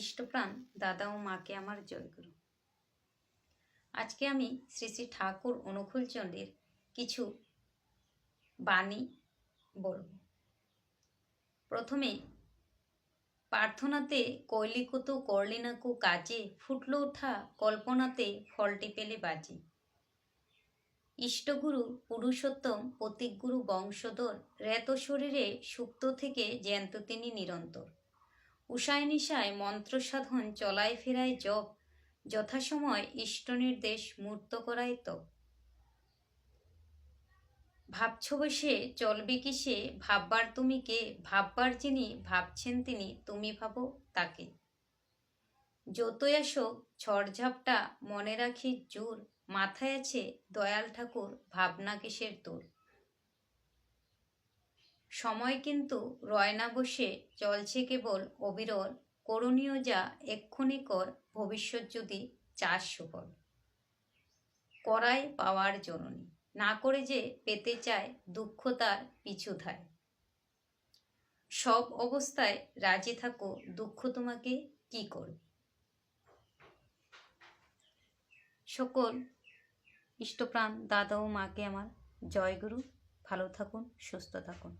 ইষ্টপ্রাণ দাদা ও মাকে আমার জয়গুরু। আজকে আমি শ্রী শ্রী ঠাকুর অনুকূল চন্ডীর কিছু বাণী বলব। প্রথমে, প্রার্থনাতে কৈলিকত করলি নাকু কাজে, ফুটলো ওঠা কল্পনাতে ফলটি পেলে বাজে। ইষ্টগুরু পুরুষোত্তম প্রতীকগুরু বংশধর, রেত শরীরে সুপ্ত থেকে জ্যান্ত তিনি নিরন্তর। উষায় নিশায় মন্ত্র সাধন চলায় ফেরায় জপ, যথাসময় ইষ্ট নির্দেশ মূর্ত করায় তপ। ভাবছ বসে চলবে কিসে, ভাববার তুমি কে, ভাববার যিনি ভাবছেন তিনি, তুমি ভাবো তাকে। যতই আসুক ঝড়ঝাপটা মনে রাখি জোর, মাথায় আছে দয়াল ঠাকুর ভাবনা কিসের তোর। সময় কিন্তু রয় না বসে, চলছে কেবল অবিরল, করণীয় যা এক্ষুনি কর, ভবিষ্যৎ যদি চাস সুফল। করাই পাওয়ার জননী, না করে যে পেতে চায়, দুঃখ তার পিছু ধায়। সব অবস্থায় রাজি থাকো, দুঃখ তোমাকে কি করবে। সকল ইষ্টপ্রাণ দাদা ও মাকে আমার জয়গুরু। ভালো থাকুন, সুস্থ থাকুন।